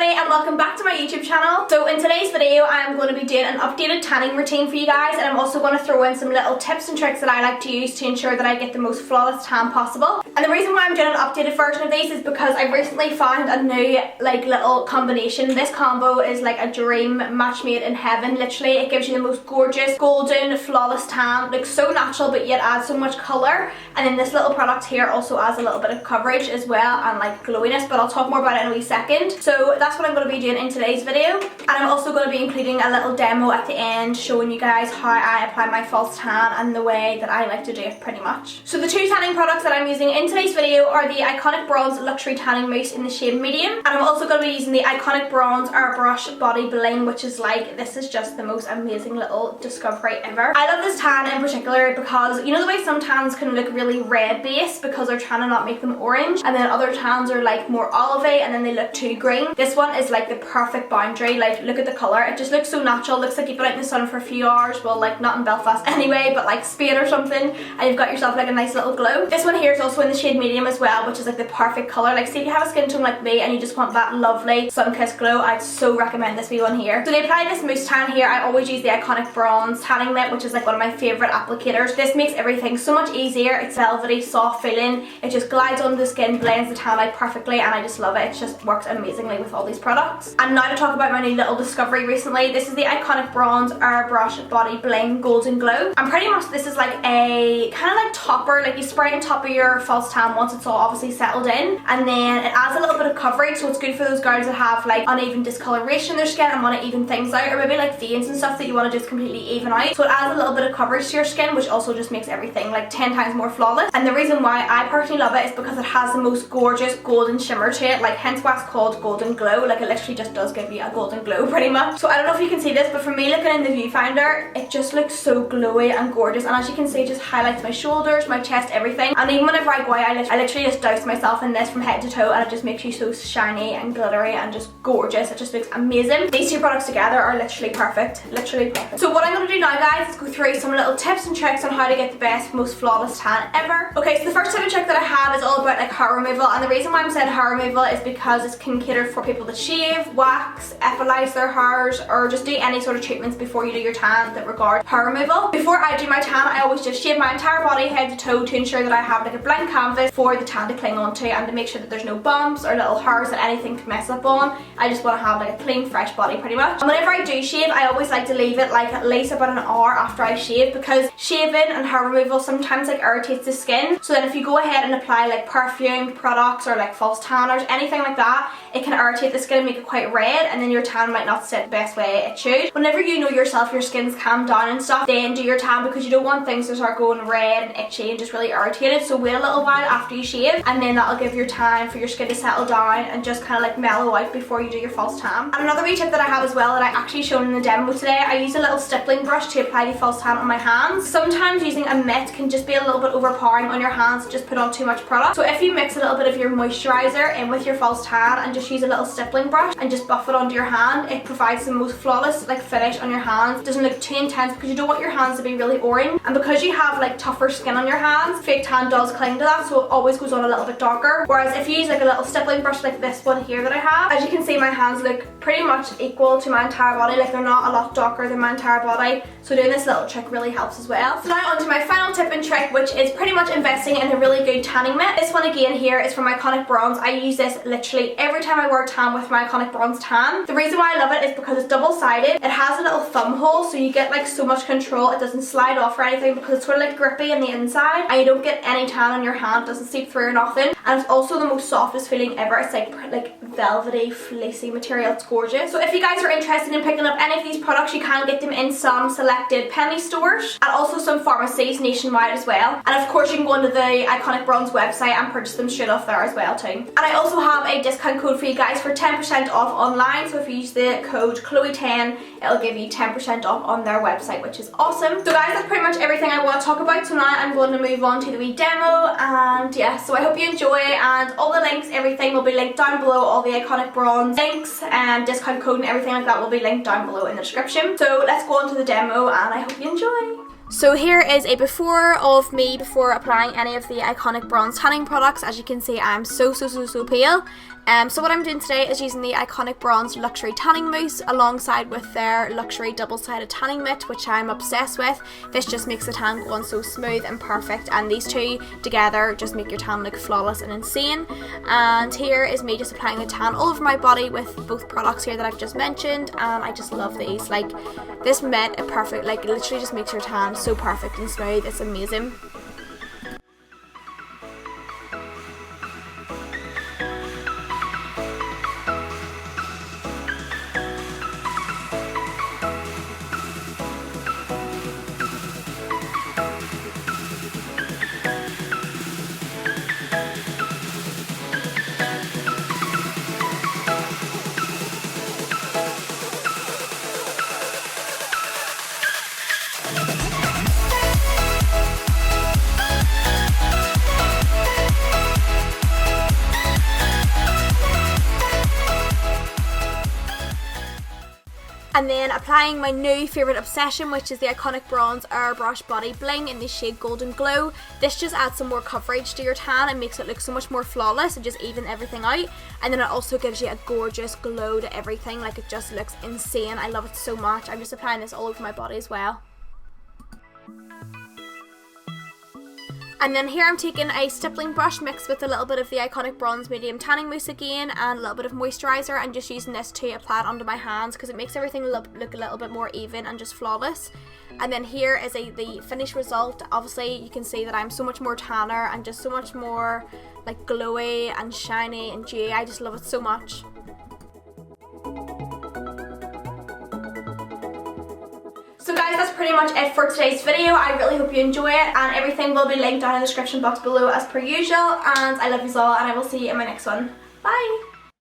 Penny and welcome back to my YouTube channel. So in today's video I'm going to be doing an updated tanning routine for you guys, and I'm also going to throw in some little tips and tricks that I like to use to ensure that I get the most flawless tan possible. And the reason why I'm doing an updated version of these is because I recently found a new little combination. This combo is like a dream match made in heaven. Literally it gives you the most gorgeous golden flawless tan, looks so natural but yet adds so much colour. And then this little product here also adds a little bit of coverage as well and like glowiness, but I'll talk more about it in a wee second. So that's what I'm going to be doing in today's video, and I'm also going to be including a little demo at the end showing you guys how I apply my false tan and the way that I like to do it pretty much. So the two tanning products that I'm using in today's video are the Iconic Bronze Luxury Tanning Mousse in the shade medium, and I'm also going to be using the Iconic Bronze Airbrush Body Bling, which is like, this is just the most amazing little discovery ever. I love this tan in particular because you know the way some tans can look really red based because they're trying to not make them orange, and then other tans are like more olivey and then they look too green. This one is like the perfect boundary. Like, look at the colour, it just looks so natural. Looks like you've been out in the sun for a few hours, well, like not in Belfast anyway, but like Spain or something, and you've got yourself like a nice little glow. This one here is also in the shade medium as well, which is like the perfect colour. Like, see if you have a skin tone like me and you just want that lovely sun-kissed glow, I'd so recommend this wee one here. So to apply this mousse tan here, I always use the Iconic Bronze Tanning Mitt, which is like one of my favourite applicators. This makes everything so much easier. It's velvety, soft feeling, it just glides onto the skin, blends the tan out perfectly, and I just love it. It just works amazingly with all these products. And now to talk about my new little discovery recently. This is the Iconic Bronze Airbrush Body Bling Golden Glow, and pretty much this is like a kind of like topper, like you spray on top of your false tan once it's all obviously settled in, and then it adds a little bit of coverage, so it's good for those girls that have like uneven discoloration in their skin and want to even things out, or maybe like veins and stuff that you want to just completely even out. So it adds a little bit of coverage to your skin, which also just makes everything like 10 times more flawless. And the reason why I personally love it is because it has the most gorgeous golden shimmer to it, like hence why it's called Golden Glow. Like, it literally just does give you a golden glow pretty much. So I don't know if you can see this, but for me looking in the viewfinder, it just looks so glowy and gorgeous, and as you can see it just highlights my shoulders, my chest, everything. And even whenever I go out, I literally just douse myself in this from head to toe, and it just makes you so shiny and glittery and just gorgeous. It just looks amazing. These two products together are literally perfect, literally perfect. So what I'm going to do now, guys, is go through some little tips and tricks on how to get the best, most flawless tan ever. Okay, so the first tip and trick that I have is all about like hair removal, and the reason why I'm saying hair removal is because it can cater for people that shave, wax, epilize their hairs, or just do any sort of treatments before you do your tan that regard hair removal. Before I do my tan, I always just shave my entire body head to toe to ensure that I have like a blank canvas for the tan to cling onto, and to make sure that there's no bumps or little hairs that anything can mess up on. I just want to have like a clean, fresh body pretty much. And whenever I do shave, I always like to leave it like at least about an hour after I shave, because shaving and hair removal sometimes like irritates the skin. So then if you go ahead and apply like perfumed products or like false tanners, anything like that, it can irritate the skin and make it quite red, and then your tan might not sit the best way it should. Whenever you know yourself your skin's calmed down and stuff, then do your tan, because you don't want things to start going red and itchy and just really irritated. So wait a little while after you shave, and then that'll give your time for your skin to settle down and just kind of like mellow out before you do your false tan. And another wee tip that I have as well that I actually shown in the demo today, I use a little stippling brush to apply the false tan on my hands. Sometimes using a mitt can just be a little bit overpowering on your hands, just put on too much product. So if you mix a little bit of your moisturizer in with your false tan and just use a little stippling brush and just buff it onto your hand, it provides the most flawless like finish on your hands. It doesn't look too intense because you don't want your hands to be really orange, and because you have like tougher skin on your hands, fake tan does cling to that, so it always goes on a little bit darker. Whereas if you use like a little stippling brush like this one here that I have, as you can see my hands look pretty much equal to my entire body, like they're not a lot darker than my entire body. So doing this little trick really helps as well. So now on to my final tip and trick, which is pretty much investing in a really good tanning mitt. This one again here is from Iconic Bronze. I use this literally every time I wear tan with my Iconic Bronze tan. The reason why I love it is because it's double-sided. It has a little thumb hole, so you get like so much control. It doesn't slide off or anything because it's sort of like grippy on the inside, and you don't get any tan on your hand. It doesn't seep through or nothing, and it's also the most softest feeling ever. It's like velvety, fleecy material. It's gorgeous. So if you guys are interested in picking up any of these products, you can get them in some selected Penneys Stores and also some pharmacies nationwide as well. And of course you can go onto the Iconic Bronze website and purchase them straight off there as well too. And I also have a discount code for you guys for 10% off online. So if you use the code Chloe10, it'll give you 10% off on their website, which is awesome. So guys, that's pretty much everything I want to talk about. So now I'm going to move on to the wee demo, and yeah, so I hope you enjoy, and all the links, everything will be linked down below. All the Iconic Bronze links and discount code and everything like that will be linked down below in the description. So let's go on to the demo, and I hope you enjoy. So here is a before of me before applying any of the Iconic Bronze tanning products. As you can see, I'm so pale. So what I'm doing today is using the Iconic Bronze Luxury Tanning Mousse alongside with their luxury double-sided tanning mitt, which I'm obsessed with. This just makes the tan go on so smooth and perfect, and these two together just make your tan look flawless and insane. And here is me just applying the tan all over my body with both products here that I've just mentioned, and I just love these. Like, this mitt is perfect, like it literally just makes your tan so perfect and smooth. It's amazing. And then applying my new favourite obsession, which is the Iconic Bronze Airbrush Body Bling in the shade Golden Glow. This just adds some more coverage to your tan and makes it look so much more flawless and just even everything out. And then it also gives you a gorgeous glow to everything. Like, it just looks insane. I love it so much. I'm just applying this all over my body as well. And then here I'm taking a stippling brush mixed with a little bit of the Iconic Bronze Medium Tanning Mousse again and a little bit of moisturiser, and just using this to apply it onto my hands because it makes everything look a little bit more even and just flawless. And then here is the finished result. Obviously you can see that I'm so much more tanner and just so much more like glowy and shiny and dewy. I just love it so much. So guys, that's pretty much it for today's video. I really hope you enjoy it, and everything will be linked down in the description box below as per usual. And I love you all, and I will see you in my next one. Bye!